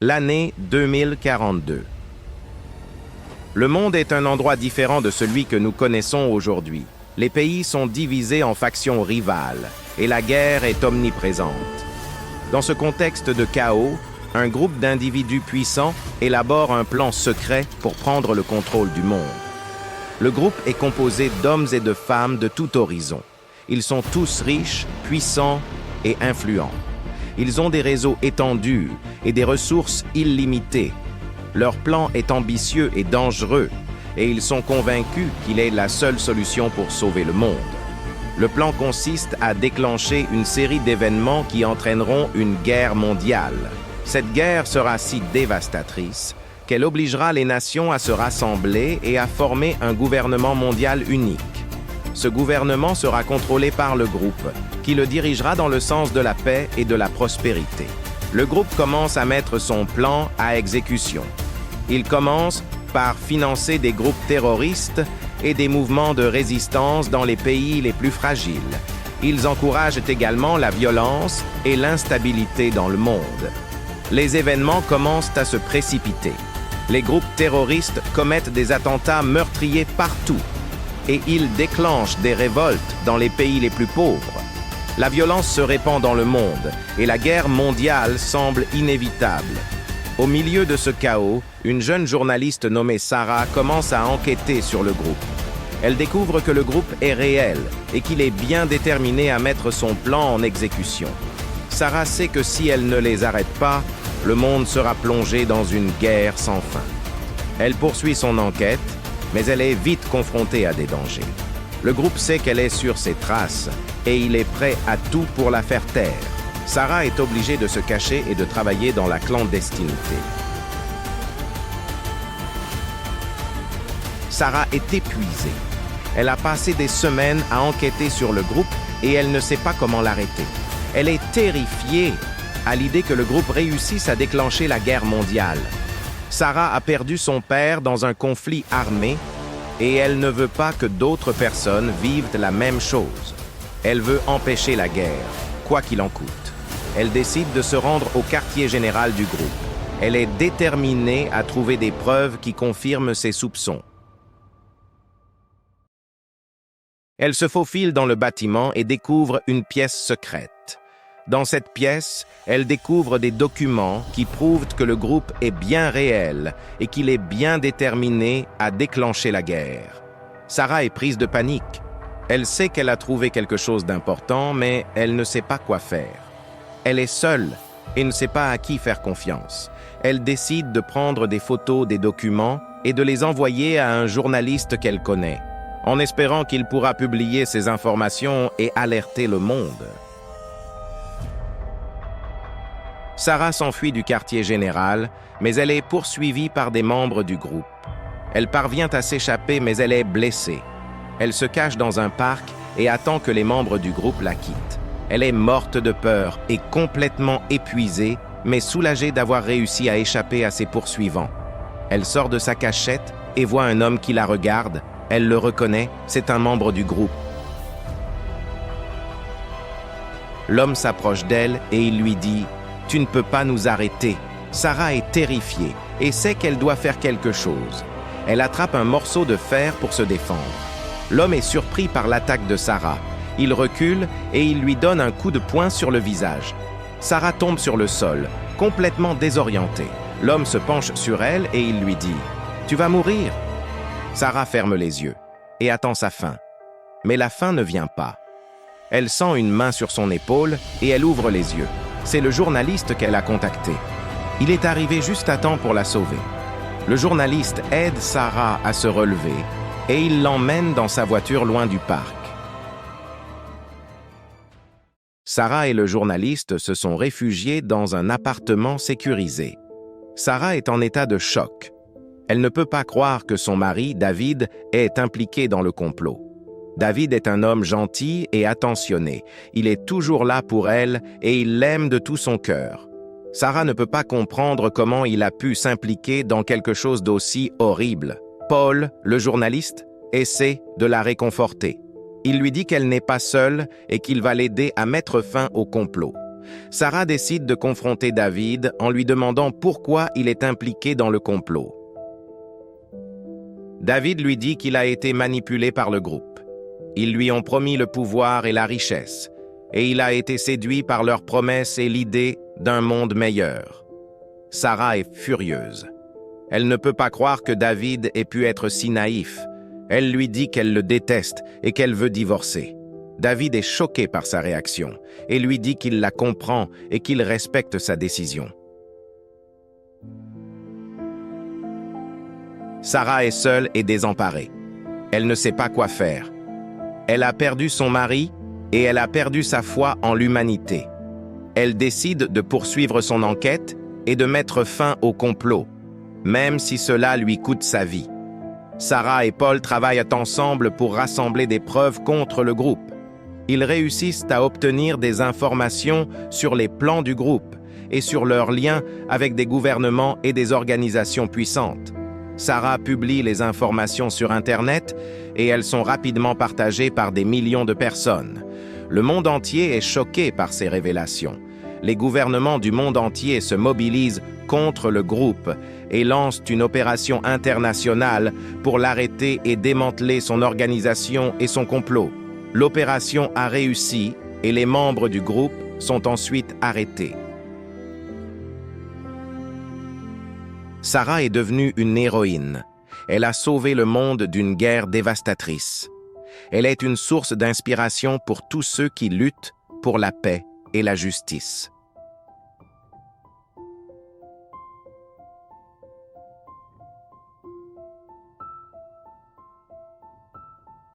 L'année 2042. Le monde est un endroit différent de celui que nous connaissons aujourd'hui. Les pays sont divisés en factions rivales et la guerre est omniprésente. Dans ce contexte de chaos, un groupe d'individus puissants élabore un plan secret pour prendre le contrôle du monde. Le groupe est composé d'hommes et de femmes de tout horizon. Ils sont tous riches, puissants et influents. Ils ont des réseaux étendus et des ressources illimitées. Leur plan est ambitieux et dangereux, et ils sont convaincus qu'il est la seule solution pour sauver le monde. Le plan consiste à déclencher une série d'événements qui entraîneront une guerre mondiale. Cette guerre sera si dévastatrice qu'elle obligera les nations à se rassembler et à former un gouvernement mondial unique. Ce gouvernement sera contrôlé par le groupe, qui le dirigera dans le sens de la paix et de la prospérité. Le groupe commence à mettre son plan à exécution. Il commence par financer des groupes terroristes et des mouvements de résistance dans les pays les plus fragiles. Ils encouragent également la violence et l'instabilité dans le monde. Les événements commencent à se précipiter. Les groupes terroristes commettent des attentats meurtriers partout et ils déclenchent des révoltes dans les pays les plus pauvres. La violence se répand dans le monde et la guerre mondiale semble inévitable. Au milieu de ce chaos, une jeune journaliste nommée Sarah commence à enquêter sur le groupe. Elle découvre que le groupe est réel et qu'il est bien déterminé à mettre son plan en exécution. Sarah sait que si elle ne les arrête pas, le monde sera plongé dans une guerre sans fin. Elle poursuit son enquête, mais elle est vite confrontée à des dangers. Le groupe sait qu'elle est sur ses traces et il est prêt à tout pour la faire taire. Sarah est obligée de se cacher et de travailler dans la clandestinité. Sarah est épuisée. Elle a passé des semaines à enquêter sur le groupe et elle ne sait pas comment l'arrêter. Elle est terrifiée à l'idée que le groupe réussisse à déclencher la guerre mondiale. Sarah a perdu son père dans un conflit armé et elle ne veut pas que d'autres personnes vivent la même chose. Elle veut empêcher la guerre, quoi qu'il en coûte. Elle décide de se rendre au quartier général du groupe. Elle est déterminée à trouver des preuves qui confirment ses soupçons. Elle se faufile dans le bâtiment et découvre une pièce secrète. Dans cette pièce, elle découvre des documents qui prouvent que le groupe est bien réel et qu'il est bien déterminé à déclencher la guerre. Sarah est prise de panique. Elle sait qu'elle a trouvé quelque chose d'important, mais elle ne sait pas quoi faire. Elle est seule et ne sait pas à qui faire confiance. Elle décide de prendre des photos des documents et de les envoyer à un journaliste qu'elle connaît, en espérant qu'il pourra publier ces informations et alerter le monde. Sarah s'enfuit du quartier général, mais elle est poursuivie par des membres du groupe. Elle parvient à s'échapper, mais elle est blessée. Elle se cache dans un parc et attend que les membres du groupe la quittent. Elle est morte de peur et complètement épuisée, mais soulagée d'avoir réussi à échapper à ses poursuivants. Elle sort de sa cachette et voit un homme qui la regarde. Elle le reconnaît, c'est un membre du groupe. L'homme s'approche d'elle et il lui dit « Tu ne peux pas nous arrêter ». Sarah est terrifiée et sait qu'elle doit faire quelque chose. Elle attrape un morceau de fer pour se défendre. L'homme est surpris par l'attaque de Sarah. Il recule et il lui donne un coup de poing sur le visage. Sarah tombe sur le sol, complètement désorientée. L'homme se penche sur elle et il lui dit « Tu vas mourir ». Sarah ferme les yeux et attend sa fin. Mais la fin ne vient pas. Elle sent une main sur son épaule et elle ouvre les yeux. C'est le journaliste qu'elle a contacté. Il est arrivé juste à temps pour la sauver. Le journaliste aide Sarah à se relever et il l'emmène dans sa voiture loin du parc. Sarah et le journaliste se sont réfugiés dans un appartement sécurisé. Sarah est en état de choc. Elle ne peut pas croire que son mari, David, est impliqué dans le complot. David est un homme gentil et attentionné. Il est toujours là pour elle et il l'aime de tout son cœur. Sarah ne peut pas comprendre comment il a pu s'impliquer dans quelque chose d'aussi horrible. Paul, le journaliste, essaie de la réconforter. Il lui dit qu'elle n'est pas seule et qu'il va l'aider à mettre fin au complot. Sarah décide de confronter David en lui demandant pourquoi il est impliqué dans le complot. David lui dit qu'il a été manipulé par le groupe. Ils lui ont promis le pouvoir et la richesse, et il a été séduit par leurs promesses et l'idée d'un monde meilleur. Sarah est furieuse. Elle ne peut pas croire que David ait pu être si naïf. Elle lui dit qu'elle le déteste et qu'elle veut divorcer. David est choqué par sa réaction et lui dit qu'il la comprend et qu'il respecte sa décision. Sarah est seule et désemparée. Elle ne sait pas quoi faire. Elle a perdu son mari et elle a perdu sa foi en l'humanité. Elle décide de poursuivre son enquête et de mettre fin au complot, même si cela lui coûte sa vie. Sarah et Paul travaillent ensemble pour rassembler des preuves contre le groupe. Ils réussissent à obtenir des informations sur les plans du groupe et sur leurs liens avec des gouvernements et des organisations puissantes. Sarah publie les informations sur Internet et elles sont rapidement partagées par des millions de personnes. Le monde entier est choqué par ces révélations. Les gouvernements du monde entier se mobilisent contre le groupe et lancent une opération internationale pour l'arrêter et démanteler son organisation et son complot. L'opération a réussi et les membres du groupe sont ensuite arrêtés. Sarah est devenue une héroïne. Elle a sauvé le monde d'une guerre dévastatrice. Elle est une source d'inspiration pour tous ceux qui luttent pour la paix et la justice.